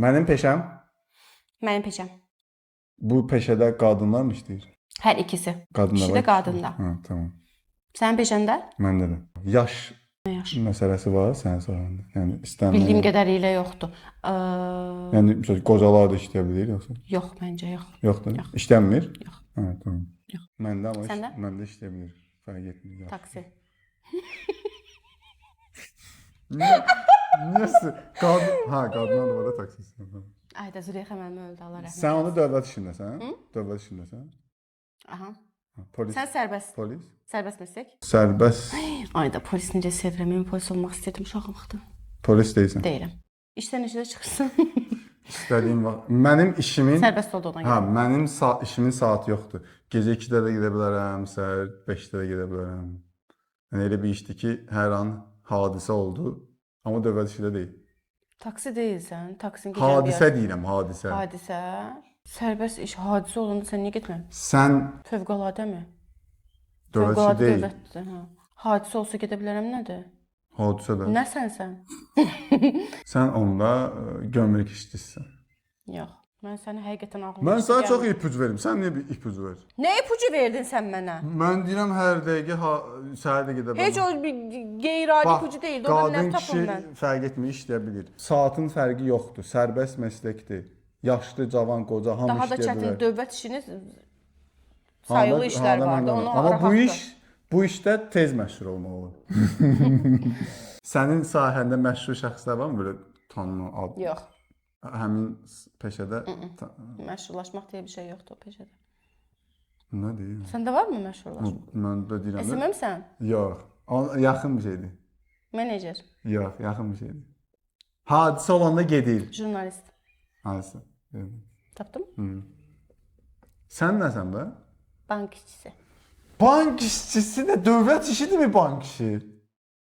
Mənim peşəm Mənim peşəm. bu peşədə qadınlar mı işləyir? Hər ikisi. Qadınlar Kişi var, də, qadın da. Ha, tamam. Sənin peşəndə? Məndə də. Yaş Yaş. məsələsi var sənin sahəndə. Yəni istənilən. Bildiyim qədərilə yoxdur. Yəni məsələn qocalar da işləyə bilir yoxsa? Yox, məncə yox. Yoxdur. Yox. İşləmir? Yox. Ha, tamam. Yox. Məndə amma Səndə? məndə işləyə bilir. Fərq etmir. Taksi. Nəsə? Qadınlar da var da taksist. Ayda Züleyxa müəllimə öldü, Allah rəhmət. Sən onu dövlət işindəsən? Dövlət işindəsən? Aha. Polis. Sən sərbəst. Polis. Sərbəst meslək. Sərbəst Ayda polis necə sevirəm. Mən polis olmaq istədim uşaqlıqda. polis deyilsən. Deyirəm. İşdən necə çıxırsan? İstədiyim vaxt. Mənim işimin Sərbəst olduğuna görə. mənim işimin saatı yoxdur. Gecə 2-də də gedə bilərəm, səhər 5-də də gedə bilərəm. Yəni elə bir işdir ki, hər an hadisə oldu, amma dövlət işi də deyil. Taksi deyilsən. Taksin Hadisə deyirəm, hadisə. Hadisə. Sərbəst iş hadisə olanda sən niyə getmirsən? Sən Fövqələdəmi? dövlət işi Fövqəladə deyil. dövlətdir, hə. Hadisə olsa gedə bilərəm nədir? Hadisə də. Nə sənsən? Sən onda gömrük işçisisən. Yox. Mən səni həqiqətən ağlıma. Mən sənə çox ipucu verim. Sən niyə bir ipucu ver? Nə ipucu verdin sən mənə? Mən deyirəm hər dəqiqə səhər də gedə bilərəm. Heç o bir qeyri-adi ipucu deyildi. Ondan nə Qadın tapım kişi mən? fərq etmir, işləyə bilir. Saatın fərqi yoxdur. Sərbəst məsləkdir. Yaşlı, cavan, qoca hamı Daha da işləyə çətin bilər. dövlət işiniz sayılı işlər Hada vardı. məndən. Onu Amma bu işdə tez məşhur olmaq olur. Sənin sahəndə məşhur şəxslər varmı belə tanınan ad? Yox. Həmin peşədə Məşhurlaşmaq deyə bir şey yoxdur o peşədə. nə deyim? Səndə varmı məşhurlaşmaq? Mən də deyirəm. SMM-sən? Yox. Yaxın bir şeydir. Menecer, Yox, yaxın bir şeydir. Hadisə olanda gedir. jurnalist. Hansı? Tapdım? Sən nəsən bə? Bank işçisi. Bank işçisi də dövlət işidirmi bank işi?